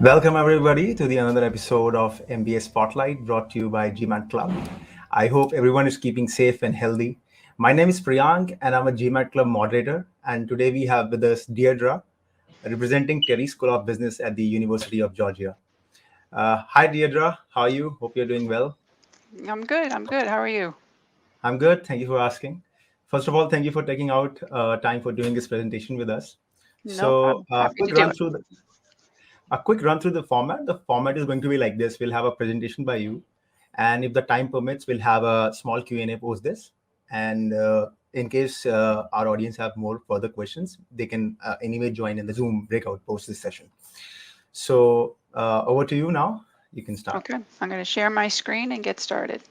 Welcome everybody to the another episode of MBA Spotlight brought to you by GMAT Club. I hope everyone is keeping safe and healthy. My name is Priyank and I'm a GMAT Club moderator. And today we have with us Deirdre, representing Terry School of Business at the University of Georgia. Hi Deirdre, how are you? Hope you're doing well. I'm good. How are you? I'm good. Thank you for asking. First of all, thank you for taking out time for doing this presentation with us. Nope, So, I'm happy to do it. a quick run through the format. The format is going to be like this. We'll have a presentation by you, and if the time permits, we'll have a small Q&A post this. And in case our audience have more further questions, they can anyway join in the Zoom breakout post this session. So over to you now. You can start. Okay, I'm going to share my screen and get started.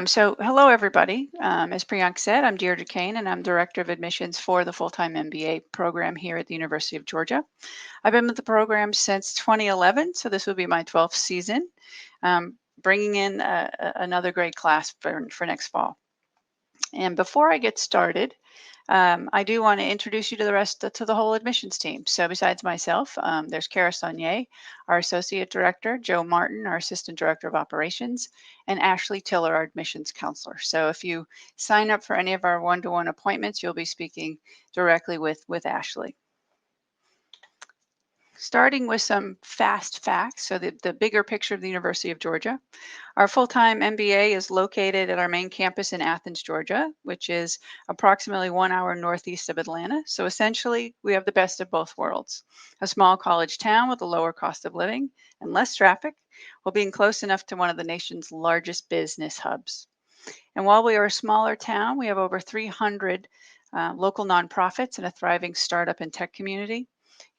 So hello, everybody. As Priyank said, I'm Deirdre Kane, and I'm Director of Admissions for the full-time MBA program here at the University of Georgia. I've been with the program since 2011, so this will be my 12th season, bringing in another great class for next fall. And before I get started, I do want to introduce you to the whole admissions team. So besides myself, there's Kara Saunier, our Associate Director, Joe Martin, our Assistant Director of Operations, and Ashley Tiller, our Admissions Counselor. So if you sign up for any of our one-to-one appointments, you'll be speaking directly with Ashley. Starting with some fast facts, so the bigger picture of the University of Georgia. Our full-time MBA is located at our main campus in Athens, Georgia, which is approximately 1 hour northeast of Atlanta. So essentially, we have the best of both worlds. A small college town with a lower cost of living and less traffic, while being close enough to one of the nation's largest business hubs. And while we are a smaller town, we have over 300 local nonprofits and a thriving startup and tech community.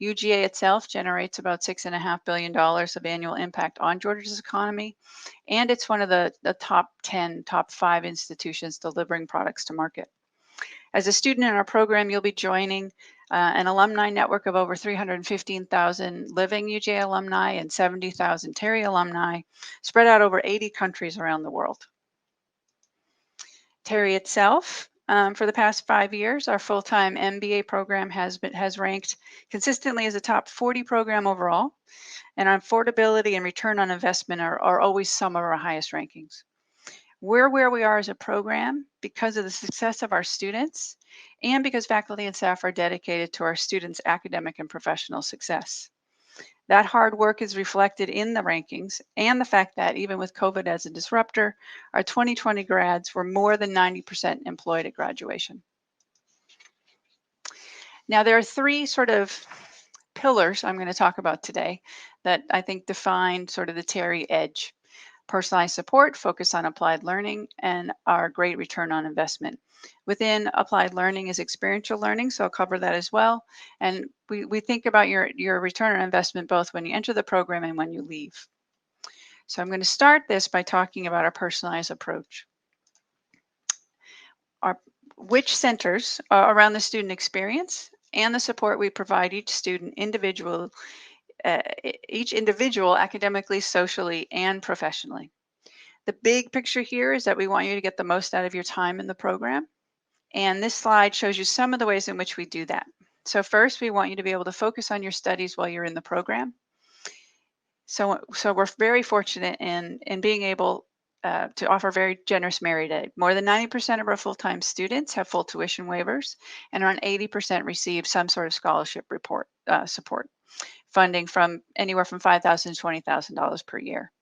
UGA itself generates about $6.5 billion of annual impact on Georgia's economy, and it's one of the top 10, top 5 institutions delivering products to market. As a student in our program, you'll be joining an alumni network of over 315,000 living UGA alumni and 70,000 Terry alumni spread out over 80 countries around the world. Terry itself, for the past 5 years, our full-time MBA program has ranked consistently as a top 40 program overall, and our affordability and return on investment are always some of our highest rankings. We're where we are as a program because of the success of our students and because faculty and staff are dedicated to our students' academic and professional success. That hard work is reflected in the rankings and the fact that even with COVID as a disruptor, our 2020 grads were more than 90% employed at graduation. Now, there are 3 sort of pillars I'm going to talk about today that I think define sort of the Terry edge. Personalized support, focus on applied learning, and our great return on investment. Within applied learning is experiential learning, so I'll cover that as well. And we think about your return on investment both when you enter the program and when you leave. So I'm going to start this by talking about our personalized approach. Which centers around the student experience and the support we provide each individual academically, socially, and professionally. The big picture here is that we want you to get the most out of your time in the program. And this slide shows you some of the ways in which we do that. So first, we want you to be able to focus on your studies while you're in the program. So we're very fortunate in being able to offer very generous merit aid. More than 90% of our full-time students have full tuition waivers, and around 80% receive some sort of scholarship support, funding from anywhere from $5,000 to $20,000 per year.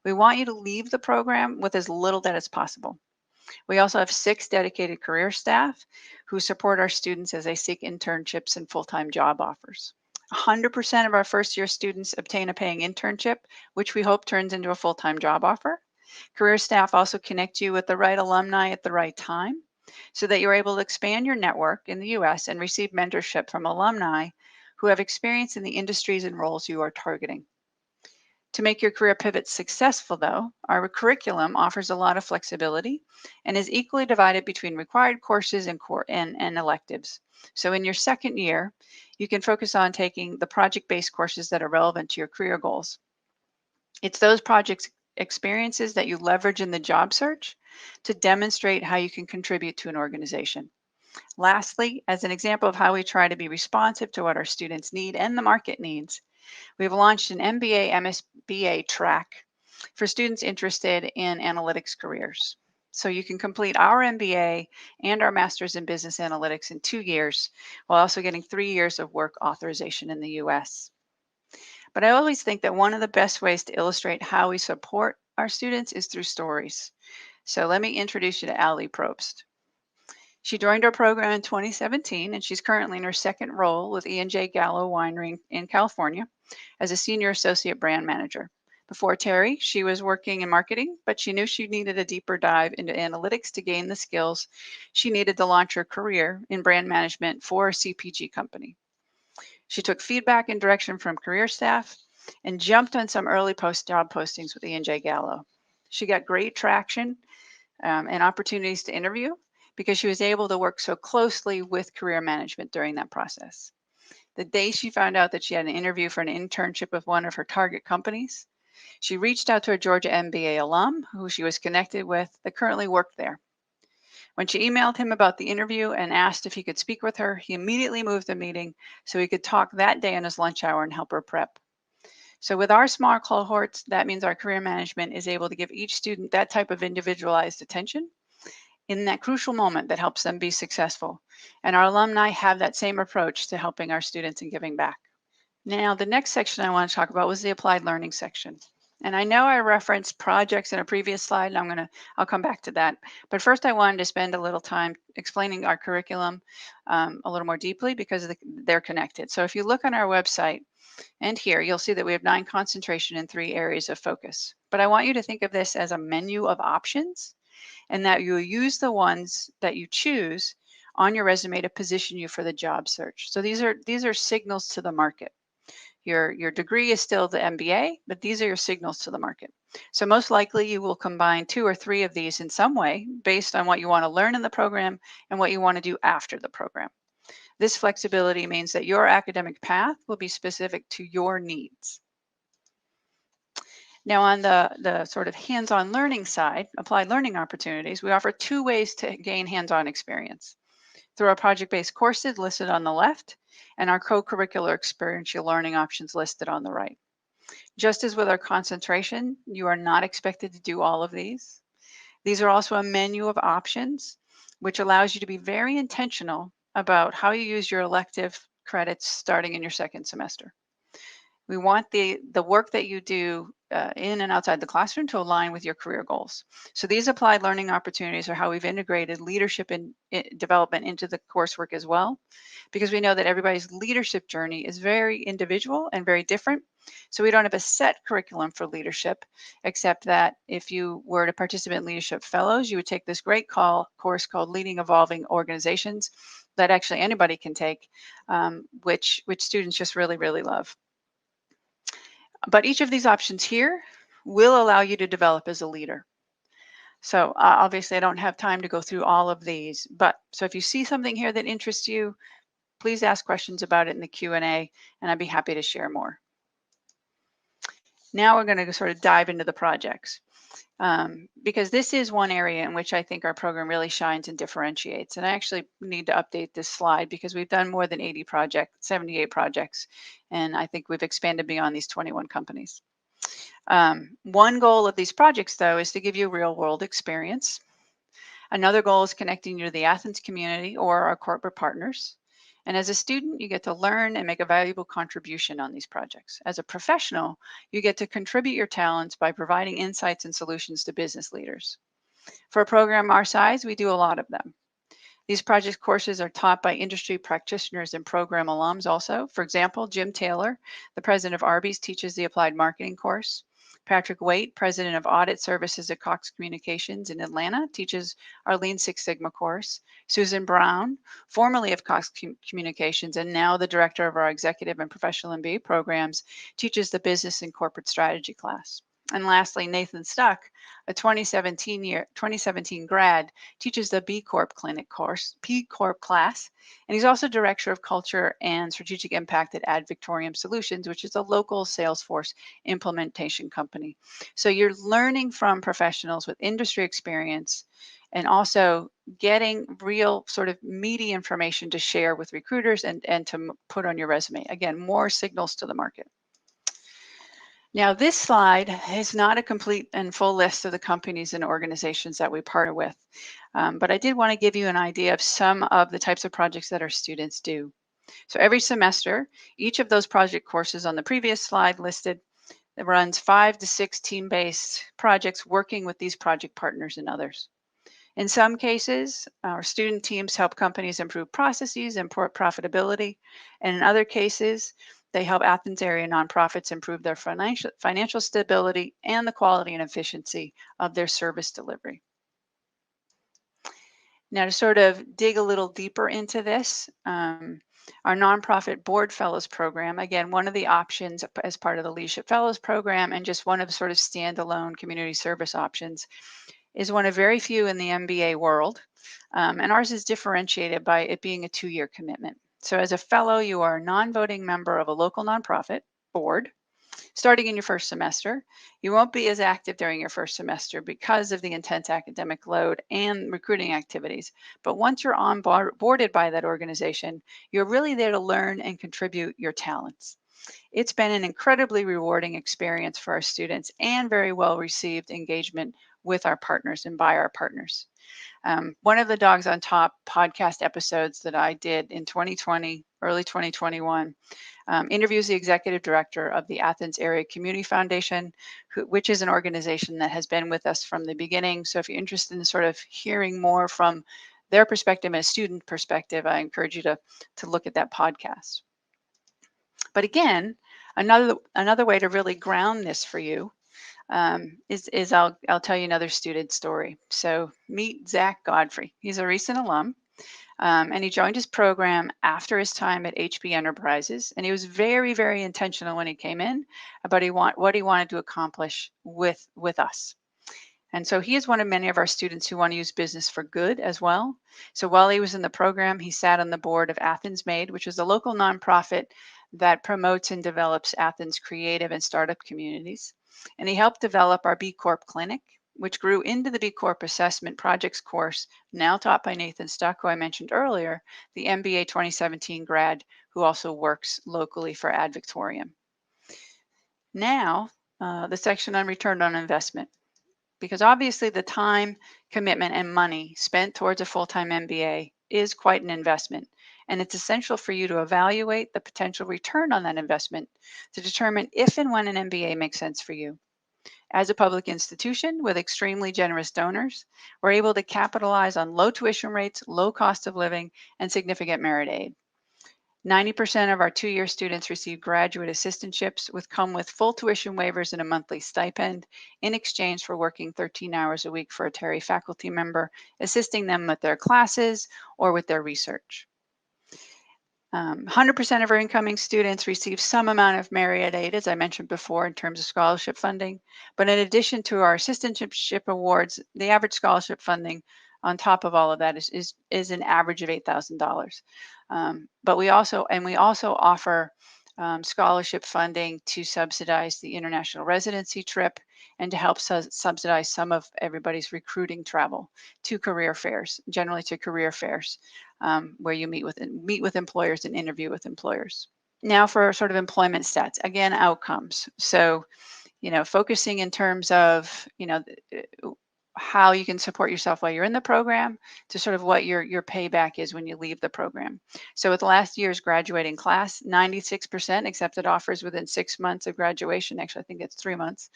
We want you to leave the program with as little debt as possible. We also have 6 dedicated career staff who support our students as they seek internships and full-time job offers. 100% of our first-year students obtain a paying internship, which we hope turns into a full-time job offer. Career staff also connect you with the right alumni at the right time so that you're able to expand your network in the U.S. and receive mentorship from alumni who have experience in the industries and roles you are targeting. To make your career pivot successful, though, our curriculum offers a lot of flexibility and is equally divided between required courses and electives. So in your second year, you can focus on taking the project-based courses that are relevant to your career goals. It's those project experiences that you leverage in the job search to demonstrate how you can contribute to an organization. Lastly, as an example of how we try to be responsive to what our students need and the market needs, we've launched an MBA, MSBA track for students interested in analytics careers. So you can complete our MBA and our Master's in Business Analytics in 2 years, while also getting 3 years of work authorization in the US. But I always think that one of the best ways to illustrate how we support our students is through stories. So let me introduce you to Allie Probst. She joined our program in 2017, and she's currently in her second role with E&J Gallo Winery in California as a senior associate brand manager. Before Terry, she was working in marketing, but she knew she needed a deeper dive into analytics to gain the skills she needed to launch her career in brand management for a CPG company. She took feedback and direction from career staff and jumped on some early job postings with E&J Gallo. She got great traction and opportunities to interview because she was able to work so closely with career management during that process. The day she found out that she had an interview for an internship with one of her target companies, she reached out to a Georgia MBA alum who she was connected with that currently worked there. When she emailed him about the interview and asked if he could speak with her, he immediately moved the meeting so he could talk that day on his lunch hour and help her prep. So with our small cohorts, that means our career management is able to give each student that type of individualized attention in that crucial moment that helps them be successful. And our alumni have that same approach to helping our students and giving back. Now, the next section I want to talk about was the applied learning section. And I know I referenced projects in a previous slide, and I'll come back to that. But first, I wanted to spend a little time explaining our curriculum a little more deeply because they're connected. So if you look on our website and here, you'll see that we have 9 concentration in 3 areas of focus. But I want you to think of this as a menu of options, and that you use the ones that you choose on your resume to position you for the job search. So these are signals to the market. Your degree is still the MBA, but these are your signals to the market. So most likely you will combine 2 or 3 of these in some way based on what you want to learn in the program and what you want to do after the program. This flexibility means that your academic path will be specific to your needs. Now on the sort of hands-on learning side, applied learning opportunities, we offer 2 ways to gain hands-on experience. Through our project-based courses listed on the left and our co-curricular experiential learning options listed on the right. Just as with our concentration, you are not expected to do all of these. These are also a menu of options, which allows you to be very intentional about how you use your elective credits starting in your second semester. We want the work that you do in and outside the classroom to align with your career goals. So these applied learning opportunities are how we've integrated leadership and development into the coursework as well, because we know that everybody's leadership journey is very individual and very different. So we don't have a set curriculum for leadership, except that if you were to participate in Leadership Fellows, you would take this great course called Leading Evolving Organizations that actually anybody can take, which students just really, really love. But each of these options here will allow you to develop as a leader. So obviously I don't have time to go through all of these, but so if you see something here that interests you, please ask questions about it in the Q&A, and I'd be happy to share more. Now we're going to sort of dive into the projects, because this is one area in which I think our program really shines and differentiates. And I actually need to update this slide because we've done more than 78 projects, and I think we've expanded beyond these 21 companies. One goal of these projects, though, is to give you real-world experience. Another goal is connecting you to the Athens community or our corporate partners. And as a student, you get to learn and make a valuable contribution on these projects. As a professional, you get to contribute your talents by providing insights and solutions to business leaders. For a program our size, we do a lot of them. These project courses are taught by industry practitioners and program alums also. For example, Jim Taylor, the president of Arby's, teaches the Applied Marketing course. Patrick Waite, president of Audit Services at Cox Communications in Atlanta, teaches our Lean Six Sigma course. Susan Brown, formerly of Cox Communications and now the director of our Executive and Professional MBA programs, teaches the Business and Corporate Strategy class. And lastly, Nathan Stuck, a 2017 grad, teaches the B Corp Clinic course, P Corp class, and he's also Director of Culture and Strategic Impact at Ad Victoriam Solutions, which is a local Salesforce implementation company. So you're learning from professionals with industry experience and also getting real sort of meaty information to share with recruiters and to put on your resume. Again, more signals to the market. Now, this slide is not a complete and full list of the companies and organizations that we partner with, but I did want to give you an idea of some of the types of projects that our students do. So every semester, each of those project courses on the previous slide listed that runs 5 to 6 team-based projects working with these project partners and others. In some cases, our student teams help companies improve processes and profitability. And in other cases, they help Athens area nonprofits improve their financial stability and the quality and efficiency of their service delivery. Now, to sort of dig a little deeper into this, our nonprofit board fellows program, again, one of the options as part of the leadership fellows program and just one of sort of standalone community service options, is one of very few in the MBA world. And ours is differentiated by it being a 2-year commitment. So as a fellow, you are a non-voting member of a local nonprofit board. Starting in your first semester, you won't be as active during your first semester because of the intense academic load and recruiting activities. But once you're onboarded by that organization, you're really there to learn and contribute your talents. It's been an incredibly rewarding experience for our students and very well received engagement with our partners and by our partners. One of the Dogs on Top podcast episodes that I did in 2020, early 2021, interviews the executive director of the Athens Area Community Foundation, which is an organization that has been with us from the beginning. So if you're interested in sort of hearing more from their perspective and a student perspective, I encourage you to look at that podcast. But again, another way to really ground this for you is I'll tell you another student story. So meet Zach Godfrey. He's a recent alum, and he joined his program after his time at HB Enterprises. And he was very, very intentional when he came in about what he wanted to accomplish with us. And so he is one of many of our students who want to use business for good as well. So while he was in the program, he sat on the board of Athens Made, which is a local nonprofit that promotes and develops Athens creative and startup communities. And he helped develop our B Corp clinic, which grew into the B Corp assessment projects course, now taught by Nathan Stuck, who I mentioned earlier, the MBA 2017 grad who also works locally for Ad Victoriam. Now, the section on return on investment. Because obviously the time, commitment, and money spent towards a full-time MBA is quite an investment. And it's essential for you to evaluate the potential return on that investment to determine if and when an MBA makes sense for you. As a public institution with extremely generous donors, we're able to capitalize on low tuition rates, low cost of living, and significant merit aid. 90% of our 2-year students receive graduate assistantships come with full tuition waivers and a monthly stipend in exchange for working 13 hours a week for a Terry faculty member, assisting them with their classes or with their research. 100% of our incoming students receive some amount of merit aid, as I mentioned before, in terms of scholarship funding. But in addition to our assistantship awards, the average scholarship funding on top of all of that is an average of $8,000. But we also offer scholarship funding to subsidize the international residency trip and to help subsidize some of everybody's recruiting travel to career fairs, generally to career fairs, where you meet with employers and interview with employers. Now for sort of employment stats, again, outcomes. So, focusing in terms of, how you can support yourself while you're in the program to sort of what your payback is when you leave the program. So with last year's graduating class, 96% accepted offers within 6 months of graduation. Actually, I think it's 3 months,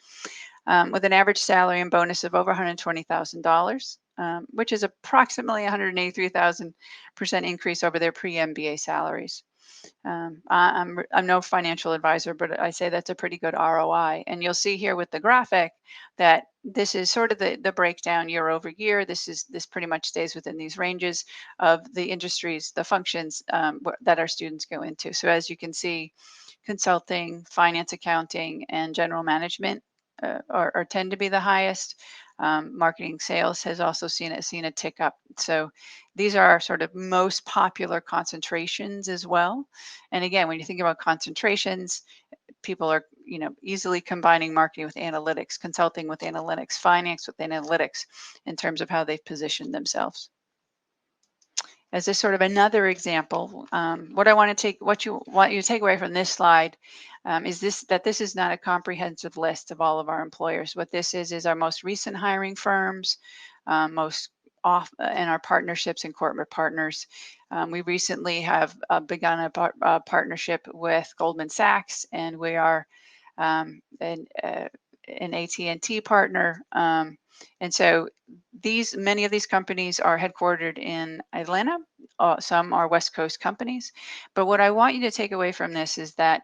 with an average salary and bonus of over $120,000, which is approximately 183,000% increase over their pre-MBA salaries. I'm no financial advisor, but I say that's a pretty good ROI. And you'll see here with the graphic that this is sort of the breakdown year over year. This pretty much stays within these ranges of the industries, the functions that our students go into. So as you can see, consulting, finance, accounting, and general management or tend to be the highest. Marketing sales has also seen a tick up. So these are our sort of most popular concentrations as well. And again, when you think about concentrations, people are easily combining marketing with analytics, consulting with analytics, finance with analytics in terms of how they've positioned themselves. As a sort of another example, what you take away from this slide is this is not a comprehensive list of all of our employers. What this is our most recent hiring firms, most and our partnerships and corporate partners. We recently have begun a partnership with Goldman Sachs, and we are an AT&T partner. And so many of these companies are headquartered in Atlanta. Some are West Coast companies. But what I want you to take away from this is that,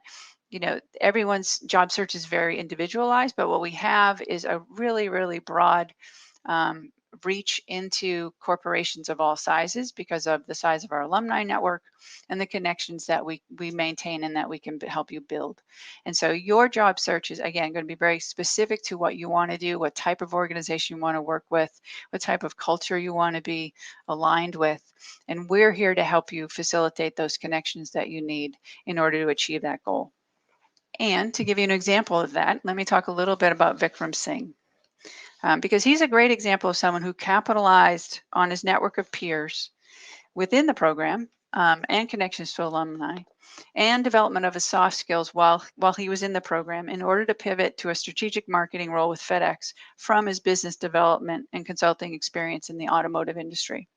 everyone's job search is very individualized, but what we have is a really, really broad reach into corporations of all sizes because of the size of our alumni network and the connections that we maintain and that we can help you build. And so your job search is, again, going to be very specific to what you want to do, what type of organization you want to work with, what type of culture you want to be aligned with. And we're here to help you facilitate those connections that you need in order to achieve that goal. And to give you an example of that, let me talk a little bit about Vikram Singh. Because he's a great example of someone who capitalized on his network of peers within the program and connections to alumni and development of his soft skills while he was in the program in order to pivot to a strategic marketing role with FedEx from his business development and consulting experience in the automotive industry.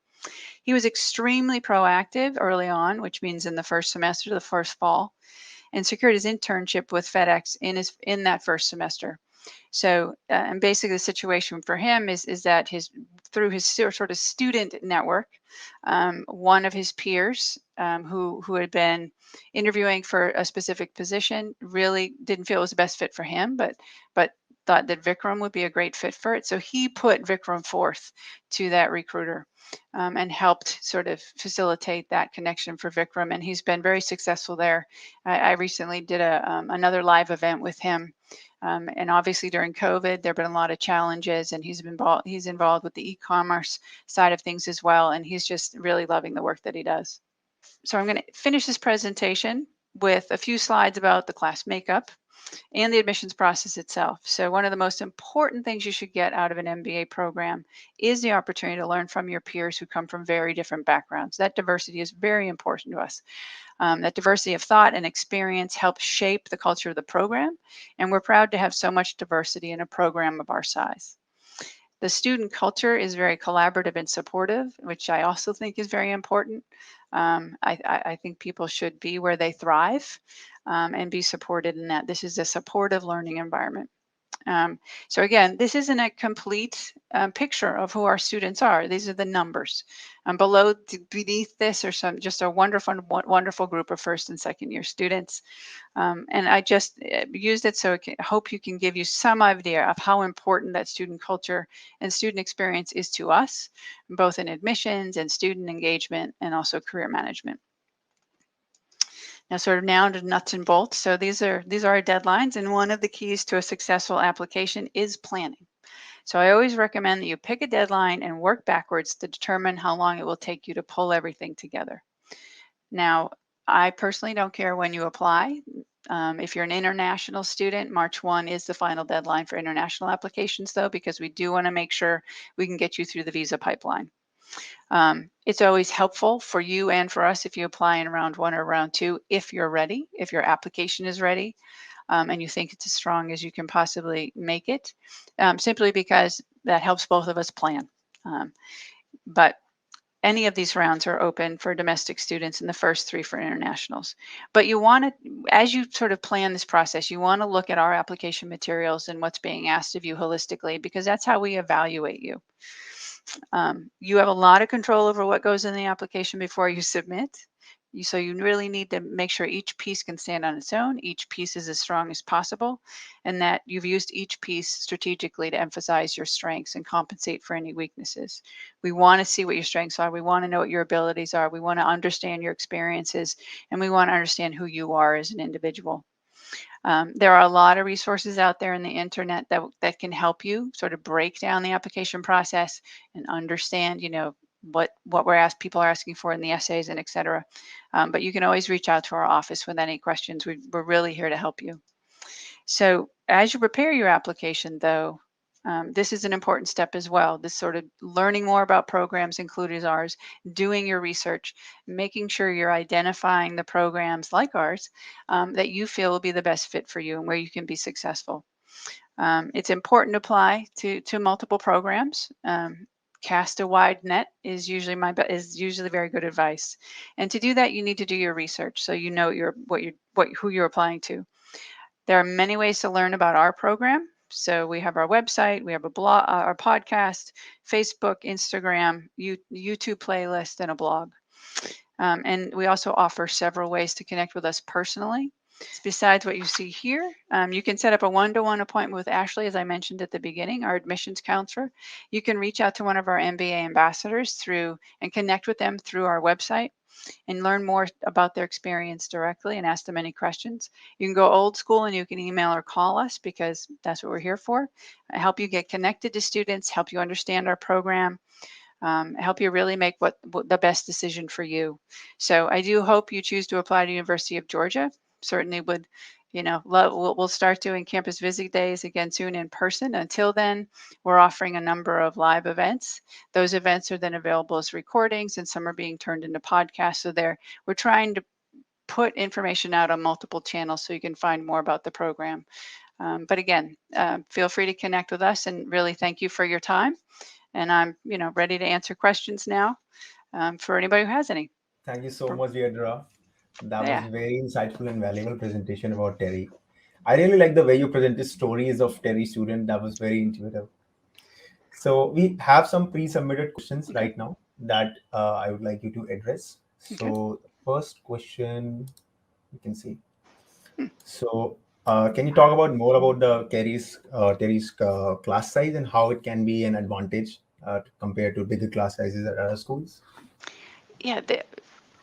He was extremely proactive early on, which means in the first semester, the first fall, and secured his internship with FedEx in that first semester. So, and basically the situation for him is that through his sort of student network, one of his peers who had been interviewing for a specific position really didn't feel it was the best fit for him, but thought that Vikram would be a great fit for it. So he put Vikram forth to that recruiter and helped sort of facilitate that connection for Vikram. And he's been very successful there. I recently did another live event with him. And obviously during COVID, there have been a lot of challenges, and he's involved with the e-commerce side of things as well. And he's just really loving the work that he does. So I'm going to finish this presentation with a few slides about the class makeup and the admissions process itself. So one of the most important things you should get out of an MBA program is the opportunity to learn from your peers who come from very different backgrounds. That diversity is very important to us. That diversity of thought and experience helps shape the culture of the program, and we're proud to have so much diversity in a program of our size. The student culture is very collaborative and supportive, which I also think is very important. I think people should be where they thrive and be supported in that. This is a supportive learning environment. So again, this isn't a complete picture of who our students are. These are the numbers. Beneath this are just a wonderful group of first and second year students. And I just used it so I hope you can give you some idea of how important that student culture and student experience is to us, both in admissions and student engagement and also career management. Now, sort of now to nuts and bolts. So these are our deadlines, and one of the keys to a successful application is planning. So I always recommend that you pick a deadline and work backwards to determine how long it will take you to pull everything together. Now, I personally don't care when you apply. If you're an international student, March 1 is the final deadline for international applications, though, because we do want to make sure we can get you through the visa pipeline. It's always helpful for you and for us if you apply in round 1 or round 2, if you're ready, if your application is ready, and you think it's as strong as you can possibly make it, simply because that helps both of us plan. But any of these rounds are open for domestic students and the first 3 for internationals. But you want to, as you sort of plan this process, you want to look at our application materials and what's being asked of you holistically, because that's how we evaluate you. You have a lot of control over what goes in the application before you submit. So you really need to make sure each piece can stand on its own, each piece is as strong as possible, and that you've used each piece strategically to emphasize your strengths and compensate for any weaknesses. We want to see what your strengths are. We want to know what your abilities are. We want to understand your experiences, and we want to understand who you are as an individual. There are a lot of resources out there in the internet that can help you sort of break down the application process and understand, what people are asking for in the essays and et cetera. But you can always reach out to our office with any questions. We're really here to help you. So as you prepare your application, though, This is an important step as well. This sort of learning more about programs, including ours, doing your research, making sure you're identifying the programs like ours that you feel will be the best fit for you and where you can be successful. It's important to apply to multiple programs. Cast a wide net is usually very good advice. And to do that, you need to do your research so you know who you're applying to. There are many ways to learn about our program. So we have our website, we have a blog, our podcast, Facebook, Instagram, YouTube playlist, and a blog. And we also offer several ways to connect with us personally. Besides what you see here, you can set up a one-to-one appointment with Ashley, as I mentioned at the beginning, our admissions counselor. You can reach out to one of our MBA ambassadors and connect with them through our website and learn more about their experience directly and ask them any questions. You can go old school and you can email or call us because that's what we're here for. Help you get connected to students, help you understand our program, help you really make what the best decision for you. So I do hope you choose to apply to University of Georgia. Certainly would, we'll start doing campus visit days again soon in person. Until then, we're offering a number of live events. Those events are then available as recordings, and some are being turned into podcasts. So we're trying to put information out on multiple channels so you can find more about the program. But again, feel free to connect with us, and really thank you for your time. And I'm, ready to answer questions now for anybody who has any. Thank you so much, Deirdre. That was Yeah. very insightful and valuable presentation about Terry. I really like the way you presented stories of Terry student. That was very intuitive. So we have some pre-submitted questions right now that I would like you to address. Okay. So first question, you can see. So can you talk about more about the Terry's class size and how it can be an advantage compared to bigger class sizes at other schools? Yeah,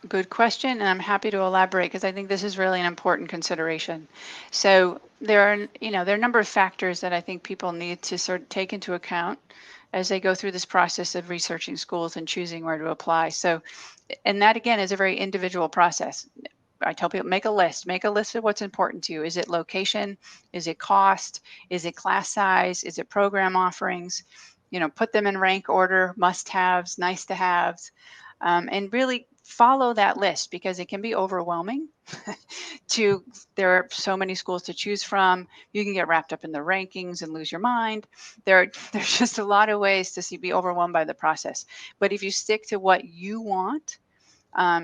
good question, and I'm happy to elaborate because I think this is really an important consideration. So there are a number of factors that I think people need to sort of take into account as they go through this process of researching schools and choosing where to apply. So, and that again is a very individual process. I tell people make a list of what's important to you. Is it location? Is it cost? Is it class size? Is it program offerings? Put them in rank order, must-haves, nice-to-haves, and really follow that list because it can be overwhelming. There are so many schools to choose from. You can get wrapped up in the rankings and lose your mind. There's just a lot of ways to be overwhelmed by the process. But if you stick to what you want,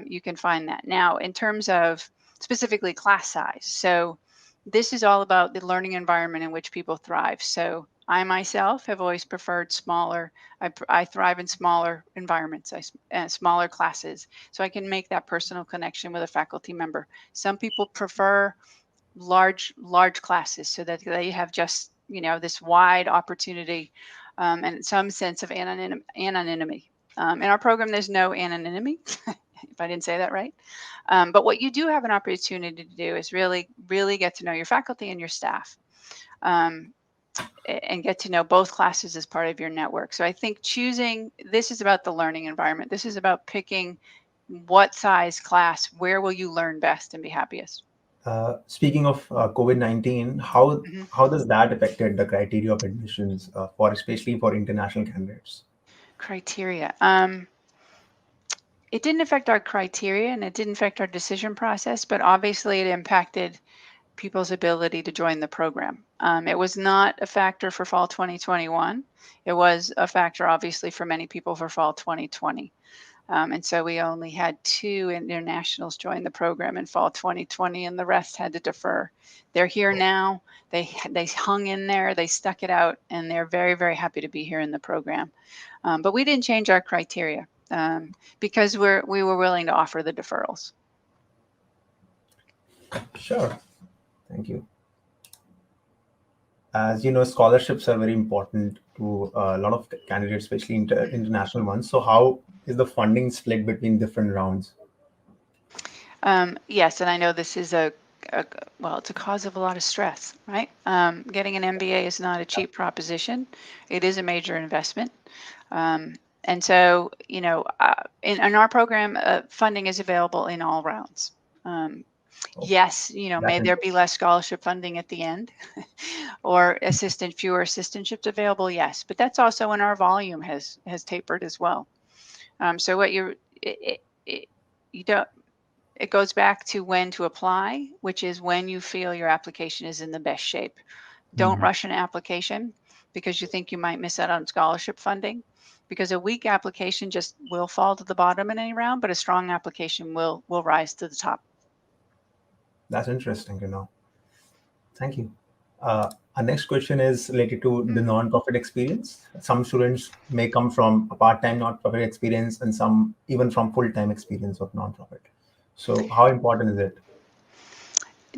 you can find that. Now, in terms of specifically class size, so this is all about the learning environment in which people thrive. So I myself have always preferred smaller. I thrive in smaller environments, smaller classes, so I can make that personal connection with a faculty member. Some people prefer large classes so that they have just this wide opportunity and some sense of anonymity. In our program, there's no anonymity. If I didn't say that right. But what you do have an opportunity to do is really, really get to know your faculty and your staff and get to know both classes as part of your network. So I think this is about the learning environment. This is about picking what size class, where will you learn best and be happiest. Speaking of COVID-19, how does that affected the criteria of admissions especially for international candidates? Criteria. It didn't affect our criteria and it didn't affect our decision process, but obviously it impacted people's ability to join the program. It was not a factor for fall 2021. It was a factor, obviously, for many people for fall 2020. And so we only had 2 internationals join the program in fall 2020, and the rest had to defer. They're here now. They hung in there. They stuck it out, and they're very, very happy to be here in the program. But we didn't change our criteria because we were willing to offer the deferrals. Sure. Thank you. As you know, scholarships are very important to a lot of candidates, especially international ones. So how is the funding split between different rounds? Yes, and I know this is it's a cause of a lot of stress, right? Getting an MBA is not a cheap proposition. It is a major investment. And so, in our program, funding is available in all rounds. Yes, may That's there be less scholarship funding at the end or fewer assistantships available? Yes, but that's also when our volume has tapered as well. So what you don't, it goes back to when to apply, which is when you feel your application is in the best shape. Don't rush an application because you think you might miss out on scholarship funding, because a weak application just will fall to the bottom in any round, but a strong application will rise to the top. That's interesting to know. Thank you. Our next question is related to the non-profit experience. Some students may come from a part-time non-profit experience and some even from full-time experience of non-profit. So how important is it?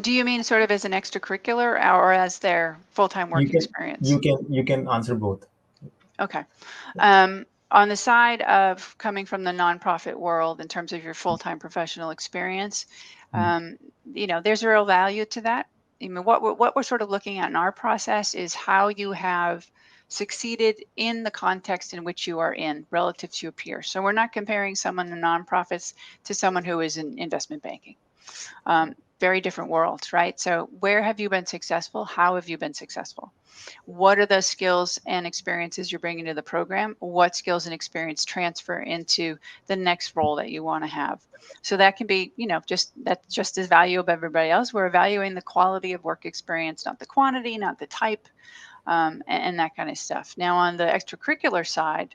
Do you mean sort of as an extracurricular or as their full-time work experience? You can answer both. Okay. On the side of coming from the nonprofit world in terms of your full-time professional experience, there's real value to that. I mean, what we're sort of looking at in our process is how you have succeeded in the context in which you are in relative to your peers. So we're not comparing someone in nonprofits to someone who is in investment banking. Very different worlds, right? So where have you been successful? How have you been successful? What are the skills and experiences you're bringing to the program? What skills and experience transfer into the next role that you want to have? So that can be, that's just as valuable as everybody else. We're evaluating the quality of work experience, not the quantity, not the type, and that kind of stuff. Now, on the extracurricular side,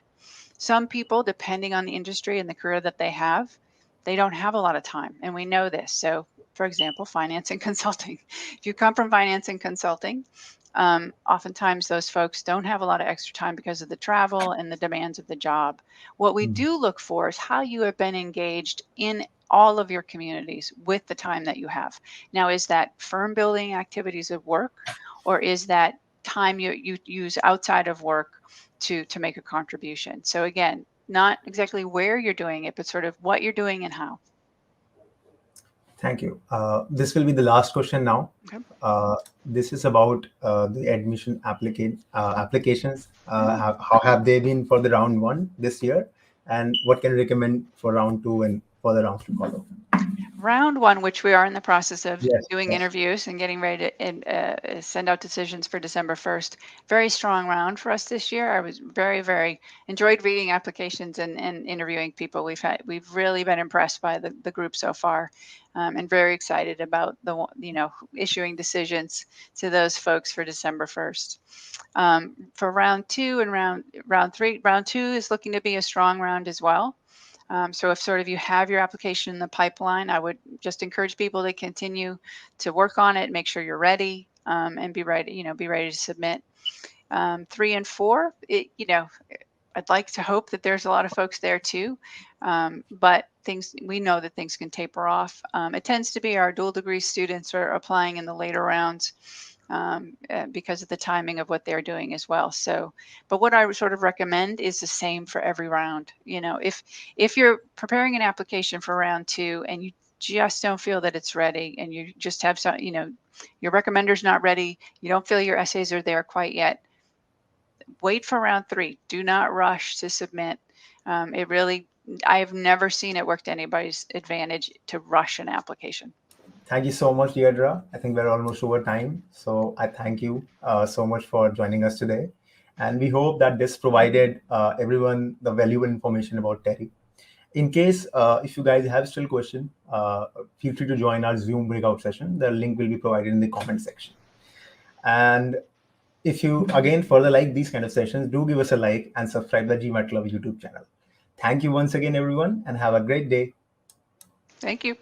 some people, depending on the industry and the career that they don't have a lot of time. And we know this. So, for example, finance and consulting. If you come from finance and consulting, oftentimes those folks don't have a lot of extra time because of the travel and the demands of the job. What we do look for is how you have been engaged in all of your communities with the time that you have. Now, is that firm building activities of work, or is that time you use outside of work to make a contribution? So again, not exactly where you're doing it, but sort of what you're doing and how. Thank you. This will be the last question now. Okay. This is about the admission applications. How have they been for the round 1 this year? And what can you recommend for round 2 and for the rounds to follow? Round 1, which we are in the process of doing interviews and getting ready to send out decisions for December 1st. Very strong round for us this year. I was very, very enjoyed reading applications and interviewing people. We've really been impressed by the group so far, and very excited about issuing decisions to those folks for December 1st. For round 2 and round 3, round 2 is looking to be a strong round as well. So if sort of you have your application in the pipeline, I would just encourage people to continue to work on it, make sure you're ready, and be ready to submit. 3 and 4, I'd like to hope that there's a lot of folks there too, but we know that things can taper off. It tends to be our dual degree students are applying in the later rounds because of the timing of what they're doing as well. So, but what I would sort of recommend is the same for every round. If you're preparing an application for round 2 and you just don't feel that it's ready, and you just have some, your recommender's not ready, you don't feel your essays are there quite yet, wait for round 3. Do not rush to submit. I have never seen it work to anybody's advantage to rush an application. Thank you so much, Deirdre. I think we're almost over time. So I thank you so much for joining us today. And we hope that this provided everyone the valuable information about TERI. In case, if you guys have still questions, feel free to join our Zoom breakout session. The link will be provided in the comment section. And if you, again, further like these kind of sessions, do give us a like and subscribe to the GMAT Club YouTube channel. Thank you once again, everyone, and have a great day. Thank you.